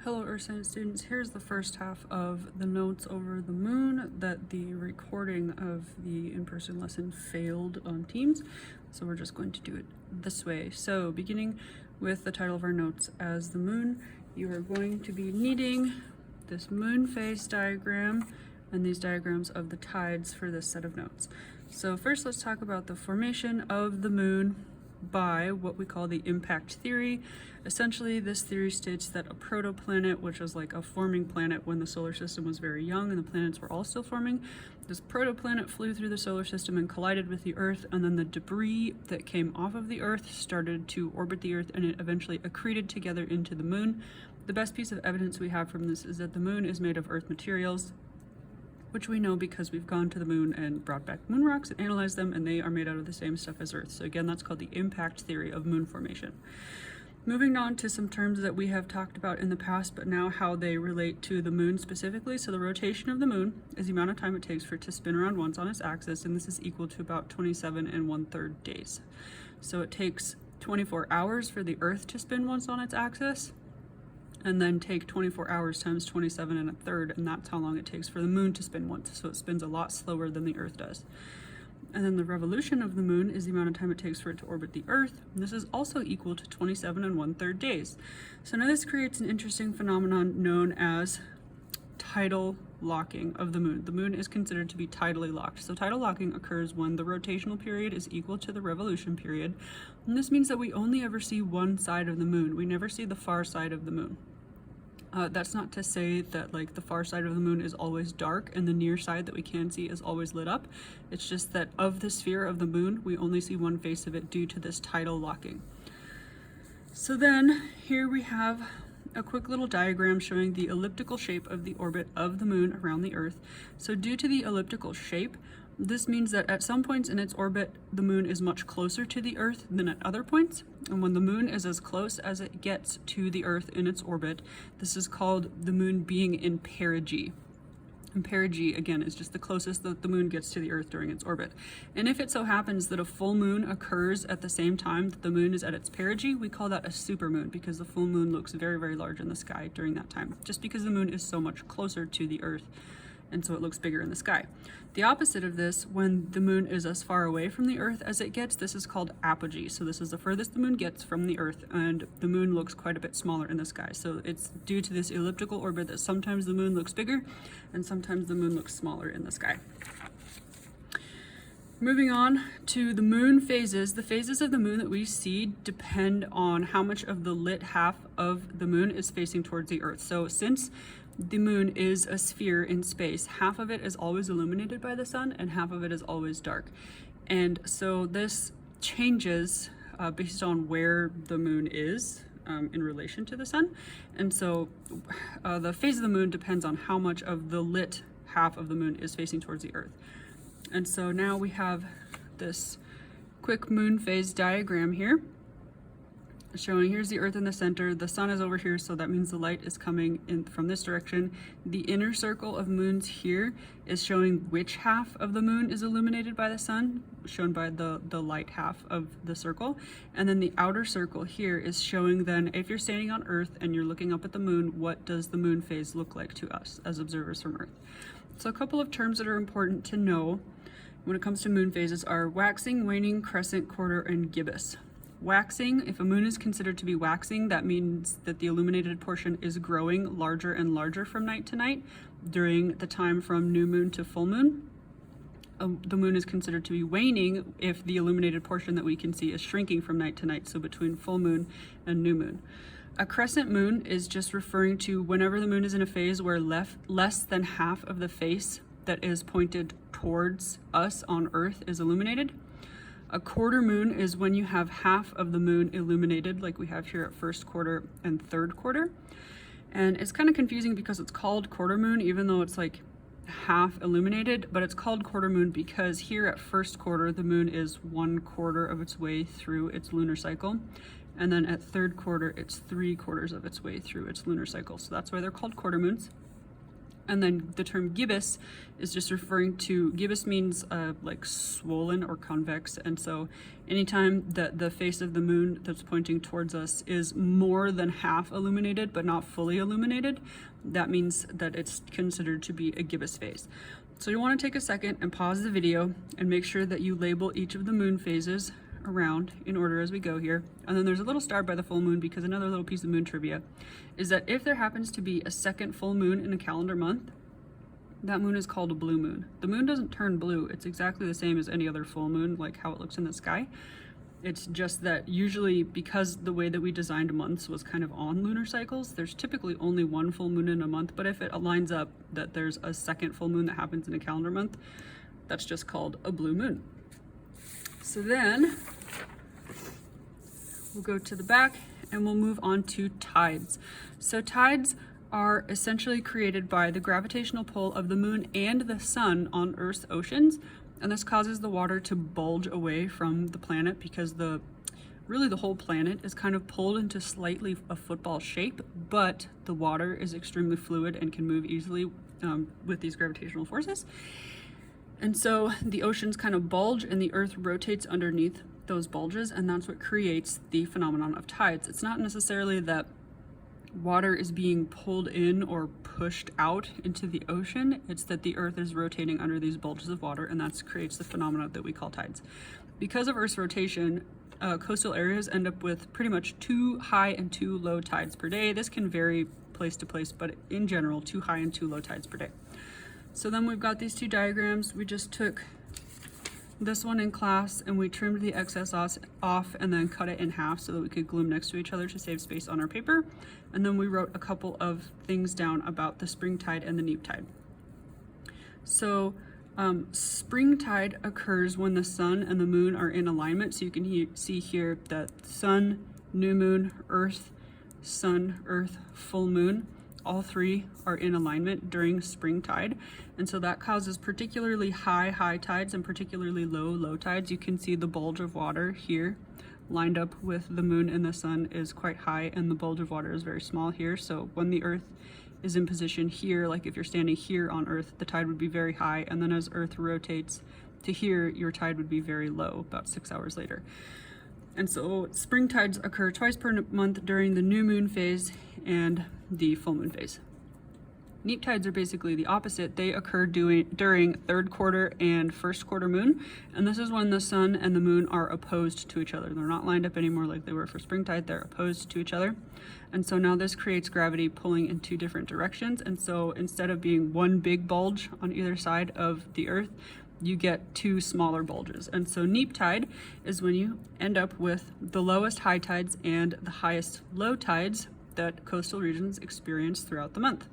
Hello Earth Science students, here's the first half of the notes over the moon that the recording of the in-person lesson failed on Teams, so we're just going to do it this way. So beginning with the title of our notes as the moon, you are going to be needing this moon phase diagram and these diagrams of the tides for this set of notes. So first let's talk about the formation of the moon by what we call the impact theory. Essentially, this theory states that a protoplanet, which was like a forming planet when the solar system was very young and the planets were all still forming, this protoplanet flew through the solar system and collided with the Earth, and then the debris that came off of the Earth started to orbit the Earth, and it eventually accreted together into the moon. The best piece of evidence we have from this is that the moon is made of Earth materials, which we know because we've gone to the moon and brought back moon rocks and analyzed them, and they are made out of the same stuff as Earth. So again, that's called the impact theory of moon formation. Moving on to some terms that we have talked about in the past, but now how they relate to the moon specifically. So the rotation of the moon is the amount of time it takes for it to spin around once on its axis, and this is equal to about 27 1/3 days. So it takes 24 hours for the Earth to spin once on its axis, and then take 24 hours times 27 1/3, and that's how long it takes for the moon to spin once. So it spins a lot slower than the Earth does. And then the revolution of the moon is the amount of time it takes for it to orbit the Earth. And this is also equal to 27 1/3 days. So now this creates an interesting phenomenon known as tidal locking of the moon. The moon is considered to be tidally locked. So tidal locking occurs when the rotational period is equal to the revolution period. And this means that we only ever see one side of the moon. We never see the far side of the moon. That's not to say that like the far side of the moon is always dark and the near side that we can see is always lit up. It's just that of the sphere of the moon, we only see one face of it due to this tidal locking. So then here we have a quick little diagram showing the elliptical shape of the orbit of the moon around the Earth. So due to the elliptical shape, this means that at some points in its orbit, the moon is much closer to the Earth than at other points. And when the moon is as close as it gets to the Earth in its orbit, this is called the moon being in perigee. And perigee, again, is just the closest that the moon gets to the Earth during its orbit. And if it so happens that a full moon occurs at the same time that the moon is at its perigee, we call that a supermoon, because the full moon looks very, very large in the sky during that time, just because the moon is so much closer to the Earth, and so it looks bigger in the sky. The opposite of this, when the moon is as far away from the Earth as it gets, this is called apogee. So this is the furthest the moon gets from the Earth, and the moon looks quite a bit smaller in the sky. So it's due to this elliptical orbit that sometimes the moon looks bigger and sometimes the moon looks smaller in the sky. Moving on to the moon phases. The phases of the moon that we see depend on how much of the lit half of the moon is facing towards the Earth. So since the moon is a sphere in space, half of it is always illuminated by the sun and half of it is always dark. And so this changes based on where the moon is in relation to the sun. And so the phase of the moon depends on how much of the lit half of the moon is facing towards the Earth. And so now we have this quick moon phase diagram here, showing here's the Earth in the center, the sun is over here, so that means the light is coming in from this direction. The inner circle of moons here is showing which half of the moon is illuminated by the sun, shown by the light half of the circle. And then the outer circle here is showing then, if you're standing on Earth and you're looking up at the moon, what does the moon phase look like to us as observers from Earth? So a couple of terms that are important to know when it comes to moon phases are waxing, waning, crescent, quarter, and gibbous. Waxing, if a moon is considered to be waxing, that means that the illuminated portion is growing larger and larger from night to night during the time from new moon to full moon. The moon is considered to be waning if the illuminated portion that we can see is shrinking from night to night, so between full moon and new moon. A crescent moon is just referring to whenever the moon is in a phase where less than half of the face that is pointed towards us on Earth is illuminated. A quarter moon is when you have half of the moon illuminated, like we have here at first quarter and third quarter. And it's kind of confusing because it's called quarter moon, even though it's like half illuminated, but it's called quarter moon because here at first quarter, the moon is 1/4 of its way through its lunar cycle. And then at third quarter, it's 3/4 of its way through its lunar cycle. So that's why they're called quarter moons. And then the term gibbous is just referring to, gibbous means like swollen or convex. And so anytime that the face of the moon that's pointing towards us is more than half illuminated, but not fully illuminated, that means that it's considered to be a gibbous phase. So you want to take a second and pause the video and make sure that you label each of the moon phases around in order as we go here. And then there's a little star by the full moon, because another little piece of moon trivia is that if there happens to be a second full moon in a calendar month, that moon is called a blue moon. The moon doesn't turn blue. It's exactly the same as any other full moon, like how it looks in the sky. It's just that usually, because the way that we designed months was kind of on lunar cycles, there's typically only one full moon in a month. But if it lines up that there's a second full moon that happens in a calendar month, that's just called a blue moon. So then we'll go to the back and we'll move on to tides. So tides are essentially created by the gravitational pull of the moon and the sun on Earth's oceans. And this causes the water to bulge away from the planet, because really the whole planet is kind of pulled into slightly a football shape, but the water is extremely fluid and can move easily with these gravitational forces. And so the oceans kind of bulge and the Earth rotates underneath those bulges, and that's what creates the phenomenon of tides. It's not necessarily that water is being pulled in or pushed out into the ocean, it's that the Earth is rotating under these bulges of water, and that creates the phenomena that we call tides. Because of Earth's rotation, coastal areas end up with pretty much 2 high and 2 low tides per day. This can vary place to place, but in general, 2 high and 2 low tides per day. So then we've got these 2 diagrams. We just took this one in class and we trimmed the excess off and then cut it in half so that we could glue them next to each other to save space on our paper. And then we wrote a couple of things down about the spring tide and the neap tide. So spring tide occurs when the sun and the moon are in alignment. So you can see here that sun, new moon, earth, sun, earth, full moon, all 3 are in alignment during spring tide. And so that causes particularly high tides and particularly low tides. You can see the bulge of water here lined up with the moon and the sun is quite high, and the bulge of water is very small here. So when the Earth is in position here, like if you're standing here on Earth, the tide would be very high, and then as Earth rotates to here, your tide would be very low about 6 hours later. And so spring tides occur twice per month during the new moon phase and the full moon phase. Neap tides are basically the opposite. They occur during third quarter and first quarter moon, and this is when the sun and the moon are opposed to each other. They're not lined up anymore like they were for spring tide, they're opposed to each other. And so now this creates gravity pulling in 2 different directions, and so instead of being one big bulge on either side of the Earth, you get 2 smaller bulges. And so neap tide is when you end up with the lowest high tides and the highest low tides that coastal regions experience throughout the month.